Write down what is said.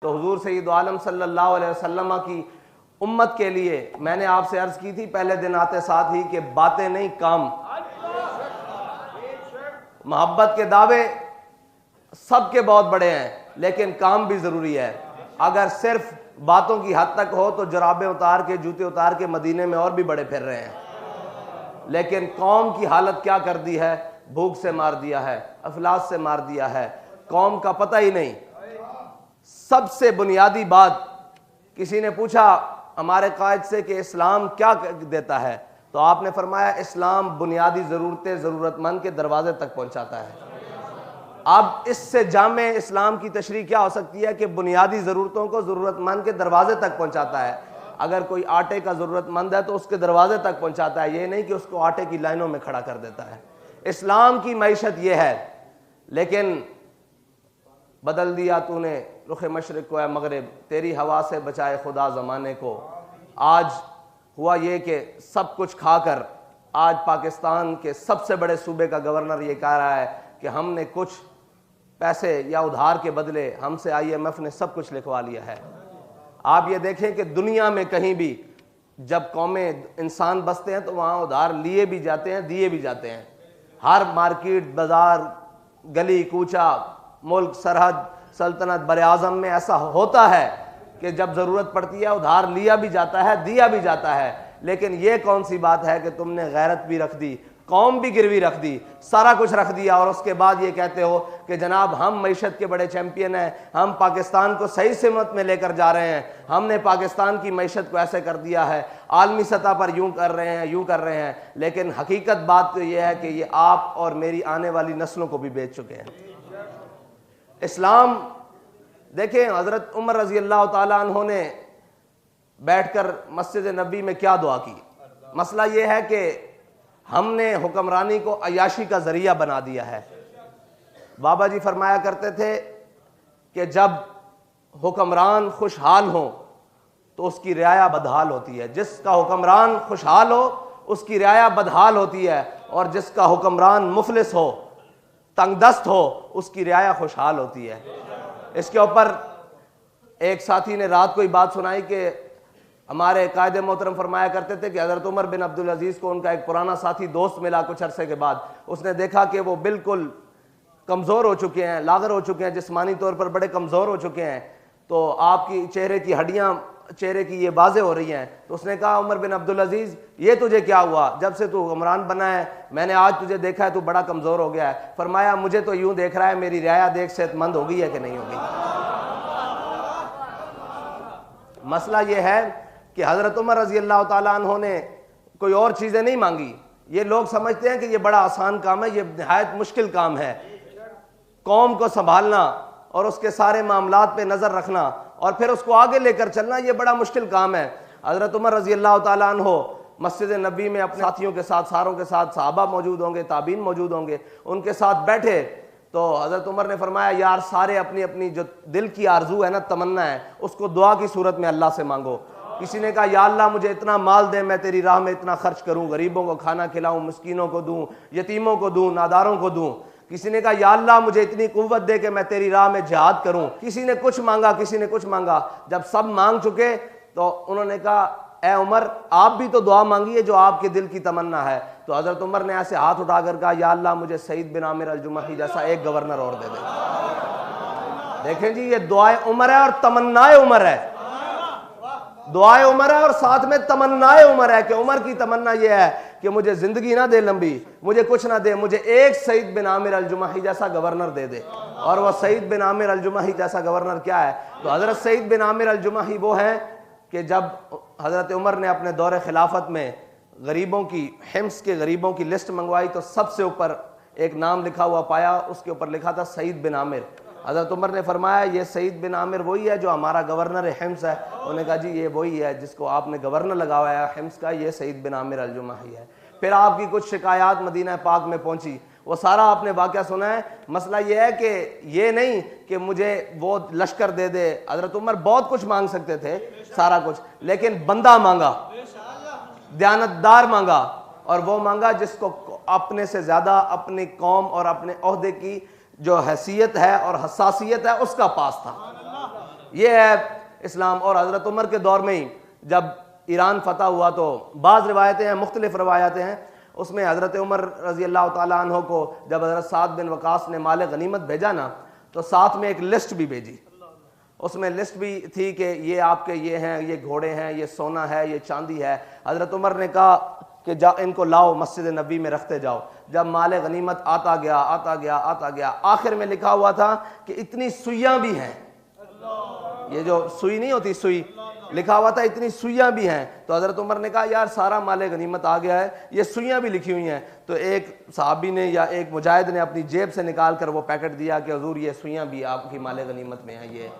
तो हुजूर सय्यद आलम सल्लल्लाहु अलैहि वसल्लम की उम्मत के लिए मैंने आपसे अर्ज की थी पहले दिन आते साथ ही कि बातें नहीं काम। मोहब्बत के दावे सबके बहुत बड़े हैं लेकिन काम भी जरूरी है। अगर सिर्फ बातों की हद तक हो तो जराबें उतार के जूते उतार के मदीने में और भी बड़े फिर रहे हैं, लेकिन कौम की हालत क्या कर दी है, भूख से मार दिया है, अफलास से मार दिया है, कौम का पता ही नहीं। सबसे बुनियादी बात, किसी ने पूछा हमारे कायद से कि इस्लाम क्या देता है, तो आपने फरमाया इस्लाम बुनियादी ज़रूरतें ज़रूरतमंद के दरवाजे तक पहुंचाता है। अब इससे जामे इस्लाम की तशरीह क्या हो सकती है कि बुनियादी ज़रूरतों को ज़रूरतमंद के दरवाजे तक पहुंचाता है। अगर कोई आटे का ज़रूरतमंद है तो उसके दरवाजे तक पहुंचाता है, ये नहीं कि उसको आटे की लाइनों में खड़ा कर देता है। इस्लाम की मईशत ये है, लेकिन बदल दिया तूने रुख मशरिक को मगरिब, तेरी हवा से बचाए खुदा ज़माने को। आज हुआ ये कि सब कुछ खाकर आज पाकिस्तान के सबसे बड़े सूबे का गवर्नर ये कह रहा है कि हमने कुछ पैसे या उधार के बदले हमसे IMF ने सब कुछ लिखवा लिया है। आप ये देखें कि दुनिया में कहीं भी जब कौमें इंसान बसते हैं तो वहाँ उधार लिए भी जाते हैं, दिए भी जाते हैं। हर मार्केट, बाजार, गली कूचा, मुल्क, सरहद, सल्तनत, बर-ए-आज़म में ऐसा होता है कि जब ज़रूरत पड़ती है उधार लिया भी जाता है, दिया भी जाता है। लेकिन ये कौन सी बात है कि तुमने गैरत भी रख दी, कौम भी गिरवी रख दी, सारा कुछ रख दिया और उसके बाद ये कहते हो कि जनाब हम मईशत के बड़े चैंपियन हैं, हम पाकिस्तान को सही सिमत में लेकर जा रहे हैं, हमने पाकिस्तान की मईशत को ऐसे कर दिया है, आलमी सतह पर यूं कर रहे हैं, यूं कर रहे हैं। लेकिन हकीकत बात तो ये है कि ये आप और मेरी आने वाली नस्लों को भी बेच चुके हैं। इस्लाम देखें, हज़रत उमर रज़ी अल्लाह ताला अन्हो ने बैठकर मस्जिद नबी में क्या दुआ की। मसला ये है कि हमने हुक्मरानी को अयाशी का जरिया बना दिया है। बाबा जी फरमाया करते थे कि जब हुक्मरान खुशहाल हो तो उसकी रियाया बदहाल होती है। जिसका हुक्मरान खुशहाल हो उसकी रियाया बदहाल होती है, और जिसका हुक्मरान मुफलिस हो, तंगदस्त हो, उसकी रियाया खुशहाल होती है। इसके ऊपर एक साथी ने रात को ही बात सुनाई कि हमारे कायदे मोहतरम फरमाया करते थे कि हज़रत उमर बिन अब्दुल अजीज़ को उनका एक पुराना साथी दोस्त मिला कुछ अरसे के बाद। उसने देखा कि वो बिल्कुल कमज़ोर हो चुके हैं, लागर हो चुके हैं, जिस्मानी तौर पर बड़े कमज़ोर हो चुके हैं, तो आपकी चेहरे की हड्डियाँ, चेहरे की ये बाजें हो रही हैं। तो उसने कहा उमर बिन अब्दुल अजीज़ ये तुझे क्या हुआ, जब से तू हुक्मरान बना है मैंने आज तुझे देखा है तू बड़ा कमज़ोर हो गया है। फरमाया मुझे तो यूँ देख रहा है मेरी रियाया देख सेहतमंद हो गई है कि नहीं होगी। मसला ये है कि हज़रत उमर रज़ी अल्लाह ताला अन्हो ने कोई और चीज़ें नहीं मांगी। ये लोग समझते हैं कि ये बड़ा आसान काम है, ये निहायत मुश्किल काम है। कौम को संभालना और उसके सारे मामलात पे नज़र रखना और फिर उसको आगे लेकर चलना, ये बड़ा मुश्किल काम है। हज़रत उमर रज़ी अल्लाह ताला अन्हो मस्जिद नबी में अपने साथियों के साथ, सारों के साथ, सहाबा मौजूद होंगे, ताबीन मौजूद होंगे, उनके साथ बैठे तो हज़रत उमर ने फरमाया यार सारे अपनी अपनी जो दिल की आरजू है ना, तमन्ना है, उसको दुआ की सूरत में अल्लाह से मांगो। किसी ने कहा या अल्लाह मुझे इतना माल दे, मैं तेरी राह में इतना खर्च करूं, गरीबों को खाना खिलाऊं, मिस्कीनों को दूं, यतीमों को दूं, नादारों को दूं। किसी ने कहा या अल्लाह मुझे इतनी कुव्वत दे कि मैं तेरी राह में जिहाद करूं। किसी ने कुछ मांगा, किसी ने कुछ मांगा। जब सब मांग चुके तो उन्होंने कहा ए उमर आप भी तो दुआ मांगिए जो आपके दिल की तमन्ना है। तो हज़रत उमर ने ऐसे हाथ उठाकर कहा या अल्लाह मुझे सईद बिन आमिर अल-जुमही जैसा एक गवर्नर और दे दे। देखें जी, ये दुआए उमर है और तमन्नाए उमर है। दुआए उमर है और साथ में तमन्नाए उमर है कि उमर की तमन्ना यह है कि मुझे जिंदगी ना दे लंबी, मुझे कुछ ना दे, मुझे एक सईद बिन आमिर अल-जुमही जैसा गवर्नर दे दे। और वह सईद बिन आमिर अल-जुमही जैसा गवर्नर क्या है? तो हज़रत सईद बिन आमिर अल-जुमही वो हैं कि जब हज़रत उमर ने अपने दौरे खिलाफत में गरीबों की, हिम्स के गरीबों की लिस्ट मंगवाई तो सबसे ऊपर एक नाम लिखा हुआ पाया, उसके ऊपर लिखा था सईद बिन आमिर। हज़रत उमर ने फरमाया ये सईद बिन आमिर वही है जो हमारा गवर्नर हिम्स है। उन्होंने कहा जी ये वही है जिसको आपने गवर्नर लगाया है हिम्स का, ये सईद बिन आमिर अल-जुमही है। फिर आपकी कुछ शिकायत मदीना पाक में पहुंची, वो सारा आपने वाक़या सुना है। मसला ये है कि ये नहीं कि मुझे वो लश्कर दे दे। हज़रत उमर बहुत कुछ मांग सकते थे, सारा कुछ, लेकिन बंदा मांगा, दयानतदार मांगा, और वो मांगा जिसको अपने से ज़्यादा अपनी कौम और अपने ओहदे की जो हैसियत है और हसासियत है उसका पास था। ये है इस्लाम। और हज़रत उमर के दौर में ही जब ईरान फतह हुआ तो बाज़ रिवायतें हैं, मुख्तलिफ रवायातें हैं, उसमें हज़रत उमर रज़ी अल्लाह ताला अन्हो को जब हज़रत साद बिन वकास ने माल गनीमत भेजा ना, तो साथ में एक लिस्ट भी भेजी। उसमें लिस्ट भी थी कि ये आपके ये हैं, ये घोड़े हैं, ये सोना है, ये चांदी है। हज़रत उमर ने कहा कि जा इनको लाओ मस्जिद नबी में रखते जाओ। जब माल गनीमत आता गया आता गया आता गया, आखिर में लिखा हुआ था कि इतनी सुइयां भी हैं, ये जो सुई नहीं होती सुई, लिखा हुआ था इतनी सुइयां भी हैं। तो हज़रत उमर ने कहा यार सारा माल गनीमत आ गया है, ये सुइयां भी लिखी हुई हैं। तो एक सहाबी ने या एक मुजाहिद ने अपनी जेब से निकाल कर वो पैकेट दिया कि हुजूर ये सुइयां भी आपकी माल गनीमत में हैं। ये